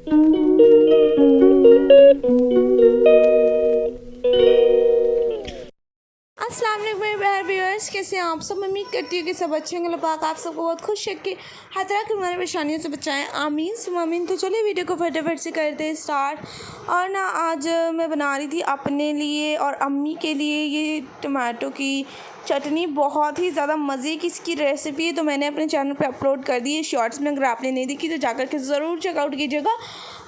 अस्सलाम वालेकुम मेरे प्यारे व्यूअर्स, कैसे हैं आप सब। उम्मीद करती हूँ कि सब अच्छे होंगे। पाक आप सबको बहुत खुश रखे, हर तरह की हमारी परेशानियों से बचाएं, आमीन सुम्मा आमीन। तो चलिए वीडियो को फटाफट से करते हैं स्टार्ट। और ना आज मैं बना रही थी अपने लिए और अम्मी के लिए ये टमाटो की चटनी। बहुत ही ज़्यादा मज़े की इसकी रेसिपी है, तो मैंने अपने चैनल पे अपलोड कर दी है शॉर्ट्स में। अगर आपने नहीं देखी तो जाकर के ज़रूर चेकआउट कीजिएगा।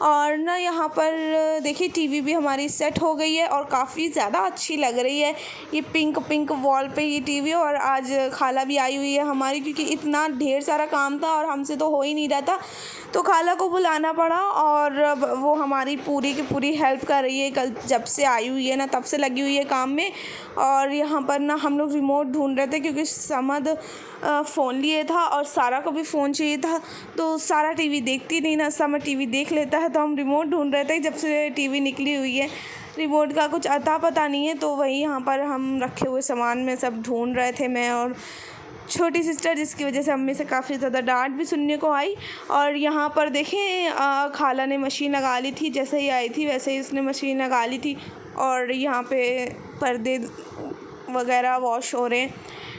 और ना यहाँ पर देखिए टीवी भी हमारी सेट हो गई है और काफ़ी ज़्यादा अच्छी लग रही है। ये पिंक पिंक वॉल पे ये टीवी। और आज खाला भी आई हुई है हमारी, क्योंकि इतना ढेर सारा काम था और हमसे तो हो ही नहीं रहा था, तो खाला को बुलाना पड़ा। और वो हमारी पूरी की पूरी हेल्प कर रही है। कल जब से आई हुई है ना तब से लगी हुई है काम में। और यहाँ पर ना हम लोग रिमोट ढूंढ रहे थे, क्योंकि समद फ़ोन लिए था और सारा को भी फ़ोन चाहिए था। तो सारा टीवी देखती नहीं ना, समद टीवी देख लेता है, तो हम रिमोट ढूंढ रहे थे। जब से टीवी निकली हुई है रिमोट का कुछ अता पता नहीं है, तो वही यहाँ पर हम रखे हुए सामान में सब ढूंढ रहे थे, मैं और छोटी सिस्टर, जिसकी वजह से अम्मी से काफ़ी ज़्यादा डांट भी सुनने को आई। और यहाँ पर देखें खाला ने मशीन लगा ली थी, जैसे ही आई थी वैसे ही उसने मशीन लगा ली थी। और यहाँ पे पर्दे वगैरह वॉश हो रहे हैं,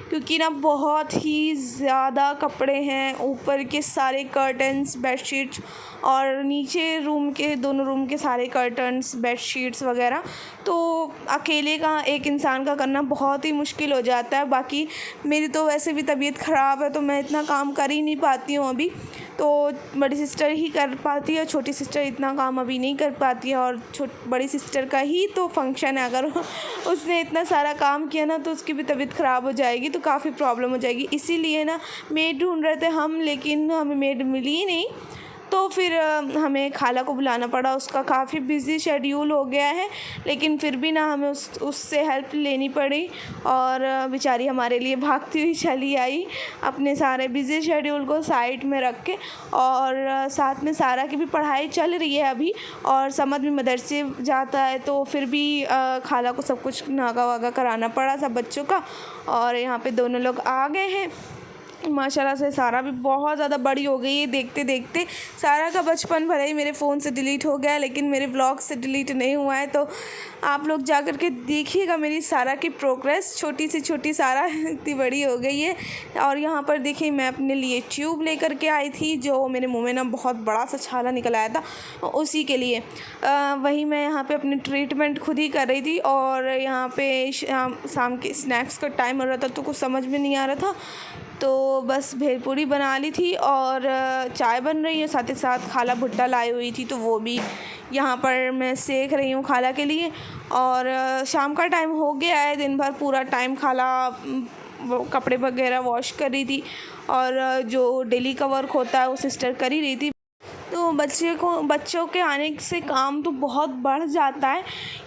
क्योंकि ना बहुत ही ज़्यादा कपड़े हैं। ऊपर के सारे कर्टन्स, बेडशीट्स, और नीचे रूम के दोनों रूम के सारे कर्टन्स, बेडशीट्स वगैरह, तो अकेले का एक इंसान का करना बहुत ही मुश्किल हो जाता है। बाकी मेरी तो वैसे भी तबीयत ख़राब है, तो मैं इतना काम कर ही नहीं पाती हूँ अभी। तो बड़ी सिस्टर ही कर पाती है, छोटी सिस्टर इतना काम अभी नहीं कर पाती है। और बड़ी सिस्टर का ही तो फंक्शन है, अगर उसने इतना सारा काम किया ना तो उसकी भी तबीयत ख़राब हो जाएगी, तो काफ़ी प्रॉब्लम हो जाएगी। इसीलिए ना मेड ढूंढ रहे थे हम, लेकिन हमें मेड मिली ही नहीं। तो फिर हमें खाला को बुलाना पड़ा। उसका काफ़ी बिज़ी शेड्यूल हो गया है, लेकिन फिर भी ना हमें उससे हेल्प लेनी पड़ी। और बेचारी हमारे लिए भागती हुई चली आई, अपने सारे बिज़ी शेड्यूल को साइड में रख के। और साथ में सारा की भी पढ़ाई चल रही है अभी, और समद भी मदरसे जाता है, तो फिर भी खाला को सब कुछ नागा वागा कराना पड़ा सब बच्चों का। और यहाँ पे दोनों लोग आ गए हैं माशाल्लाह से। सारा भी बहुत ज़्यादा बड़ी हो गई है देखते देखते। सारा का बचपन भले ही मेरे फ़ोन से डिलीट हो गया है, लेकिन मेरे व्लॉग से डिलीट नहीं हुआ है। तो आप लोग जा कर के देखिएगा मेरी सारा की प्रोग्रेस। छोटी से छोटी सारा इतनी बड़ी हो गई है। और यहाँ पर देखिए मैं अपने लिए ट्यूब लेकर के आई थी, जो मेरे मुँह में ना बहुत बड़ा सा छाला निकल आया था, उसी के लिए वही मैं यहाँ पर अपनी ट्रीटमेंट खुद ही कर रही थी। और यहाँ पर शाम के स्नैक्स का टाइम हो रहा था, तो कुछ समझ में नहीं आ रहा था, तो बस भेलपूरी बना ली थी और चाय बन रही है। साथ ही साथ खाला भुट्टा लाई हुई थी, तो वो भी यहाँ पर मैं सेक रही हूँ खाला के लिए। और शाम का टाइम हो गया है, दिन भर पूरा टाइम खाला वो कपड़े वगैरह वॉश कर रही थी, और जो डेली का वर्क होता है वो सिस्टर कर ही रही थी। तो बच्चों के आने से काम तो बहुत बढ़ जाता है,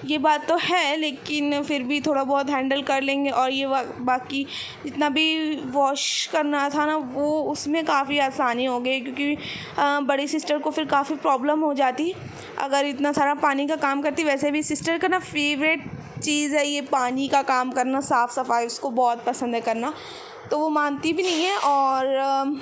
ये बात तो है, लेकिन फिर भी थोड़ा बहुत हैंडल कर लेंगे। और ये बाकी जितना भी वॉश करना था ना, वो उसमें काफ़ी आसानी हो गई, क्योंकि बड़ी सिस्टर को फिर काफ़ी प्रॉब्लम हो जाती अगर इतना सारा पानी का काम करती। वैसे भी सिस्टर का ना फेवरेट चीज़ है ये पानी का काम करना, साफ़ सफाई उसको बहुत पसंद है करना, तो वो मानती भी नहीं है। और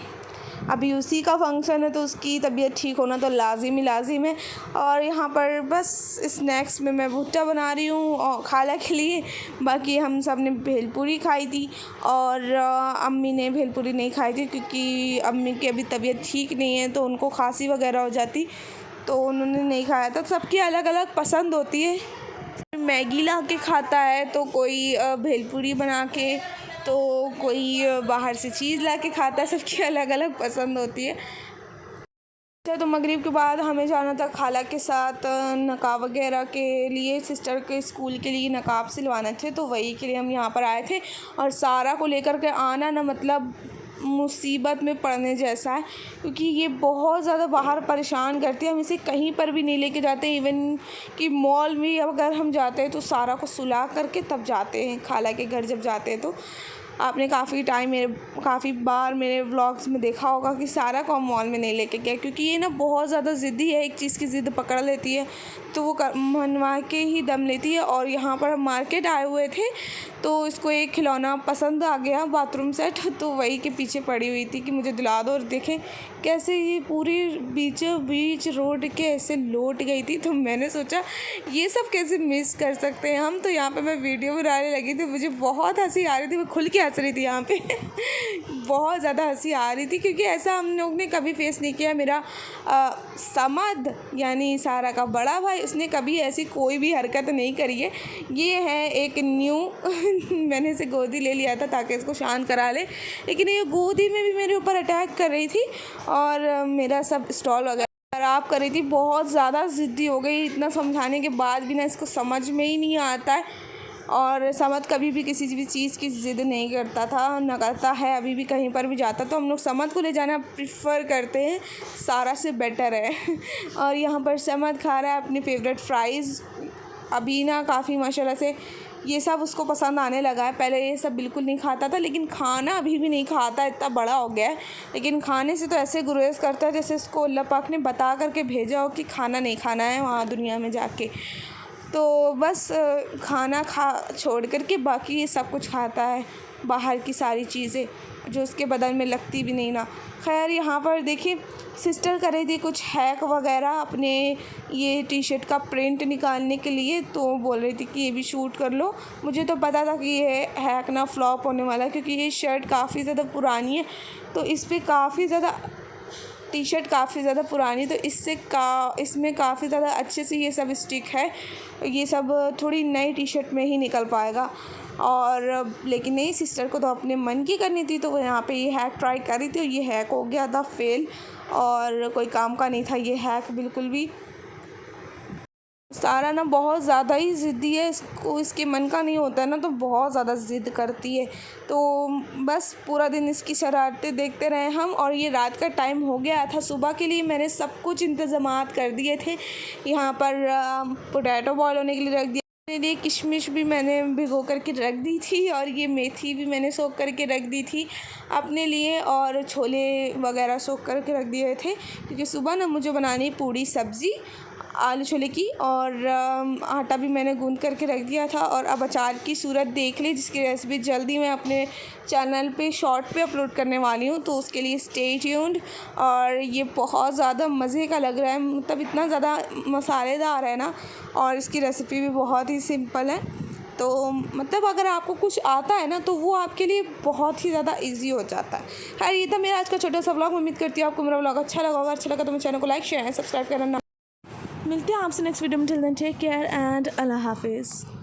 अभी उसी का फंक्शन है, तो उसकी तबीयत ठीक होना तो लाजिम है। और यहाँ पर बस स्नैक्स में मैं भुट्टा बना रही हूँ और खाला के लिए। बाकी हम सब ने भेलपूरी खाई थी, और अम्मी ने भेलपूरी नहीं खाई थी, क्योंकि अम्मी की अभी तबीयत ठीक नहीं है, तो उनको खांसी वगैरह हो जाती, तो उन्होंने नहीं खाया था। सबकी अलग अलग पसंद होती है। मैगी ला के खाता है, तो कोई भेलपूरी बना के, तो कोई बाहर से चीज़ ला के खाता है। सबकी अलग अलग पसंद होती है। अच्छा, तो मगरिब के बाद हमें जाना था खाला के साथ नकाब वगैरह के लिए, सिस्टर के स्कूल के लिए नकाब सिलवाने थे, तो वही के लिए हम यहाँ पर आए थे। और सारा को लेकर के आना ना मतलब मुसीबत में पड़ने जैसा है, क्योंकि ये बहुत ज़्यादा बाहर परेशान करती है। हम इसे कहीं पर भी नहीं लेके जाते, इवन कि मॉल में अगर हम जाते हैं तो सारा को सुला करके तब जाते हैं खाला के घर। जब जाते हैं तो आपने काफ़ी बार मेरे व्लॉग्स में देखा होगा कि सारा को हम मॉल में नहीं लेके गए, क्योंकि ये ना बहुत ज़्यादा ज़िद्दी है। एक चीज़ की ज़िद पकड़ लेती है तो वो मनवा के ही दम लेती है। और यहाँ पर हम मार्केट आए हुए थे, तो इसको एक खिलौना पसंद आ गया, बाथरूम सेट, तो वही के पीछे पड़ी हुई थी कि मुझे दिला दो। और देखें कैसे ये पूरी बीचों बीच रोड के ऐसे लौट गई थी। तो मैंने सोचा ये सब कैसे मिस कर सकते हैं हम। तो यहाँ पे मैं वीडियो बनाने लगी थी, मुझे बहुत हंसी आ रही थी, मैं खुल के हंस रही थी यहाँ पे बहुत ज़्यादा हंसी आ रही थी क्योंकि ऐसा हम लोग ने कभी फेस नहीं किया। मेरा समद यानी सारा का बड़ा भाई, उसने कभी ऐसी कोई भी हरकत नहीं करी है। ये है एक न्यू मैंने इसे गोदी ले लिया था ताकि इसको शांत करा ले, लेकिन ये गोदी में भी मेरे ऊपर अटैक कर रही थी और मेरा सब स्टॉल वगैरह ख़राब कर रही थी। बहुत ज़्यादा ज़िद्दी हो गई, इतना समझाने के बाद भी ना इसको समझ में ही नहीं आता है। और समद कभी भी किसी भी चीज़ की ज़िद नहीं करता था, ना करता है। अभी भी कहीं पर भी जाता तो हम लोग समद को ले जाना प्रेफर करते हैं, सारा से बेटर है और यहाँ पर समद खा रहा है अपनी फेवरेट फ्राइज़। अभी ना काफ़ी माशाल्लाह से ये सब उसको पसंद आने लगा है। पहले ये सब बिल्कुल नहीं खाता था, लेकिन खाना अभी भी नहीं खाता, इतना बड़ा हो गया है। लेकिन खाने से तो ऐसे गुरेज करता है जैसे इसको अल्लाह पाक ने बता करके भेजा हो कि खाना नहीं खाना है वहाँ दुनिया में जाके। तो बस खाना छोड़ कर के बाकी ये सब कुछ खाता है, बाहर की सारी चीज़ें जो उसके बदन में लगती भी नहीं ना। खैर यहाँ पर देखिए सिस्टर कर रही थी कुछ हैक वगैरह अपने ये टी शर्ट का प्रिंट निकालने के लिए, तो बोल रही थी कि ये भी शूट कर लो। मुझे तो पता था कि ये हैक ना फ्लॉप होने वाला है क्योंकि ये शर्ट काफ़ी ज़्यादा पुरानी है, तो इस पर काफ़ी ज़्यादा टी शर्ट काफ़ी ज़्यादा पुरानी, तो इसमें काफ़ी ज़्यादा अच्छे से ये सब स्टिक है। ये सब थोड़ी नई टी शर्ट में ही निकल पाएगा। और लेकिन नहीं, सिस्टर को तो अपने मन की करनी थी, तो वो यहाँ पे ये हैक ट्राई कर रही थी और ये हैक हो गया था फेल और कोई काम का नहीं था ये हैक बिल्कुल भी। सारा ना बहुत ज़्यादा ही ज़िद्दी है, इसको इसके मन का नहीं होता है ना तो बहुत ज़्यादा ज़िद करती है। तो बस पूरा दिन इसकी शरारतें देखते रहे हम। और ये रात का टाइम हो गया था, सुबह के लिए मैंने सब कुछ इंतज़ामात कर दिए थे। यहाँ पर पोटैटो बॉयल होने के लिए रख दिया, मेरे लिए किशमिश भी मैंने भिगो करके रख दी थी और ये मेथी भी मैंने सोख करके रख दी थी अपने लिए, और छोले वगैरह सोख करके रख दिए थे क्योंकि सुबह ना मुझे बनानी पूड़ी सब्ज़ी आलू छोले की। और आटा भी मैंने गूंद करके रख दिया था। और अब अचार की सूरत देख ली, जिसकी रेसिपी जल्दी मैं अपने चैनल पे शॉर्ट पे अपलोड करने वाली हूँ, तो उसके लिए स्टे ट्यून्ड। और ये बहुत ज़्यादा मज़े का लग रहा है, मतलब इतना ज़्यादा मसालेदार है ना, और इसकी रेसिपी भी बहुत ही सिंपल है। तो मतलब अगर आपको कुछ आता है ना तो वो आपके लिए बहुत ही ज़्यादा इजी हो जाता है। खैर ये था मेरा आज का छोटा सा व्लॉग। उम्मीद करती हूँ आपको मेरा व्लॉग अच्छा लगा होगा। अच्छा लगा तो मेरे चैनल को लाइक शेयर एंड सब्सक्राइब करना। मिलते हैं आपसे नेक्स्ट वीडियो में। Till then take care and अल्लाह हाफिज़।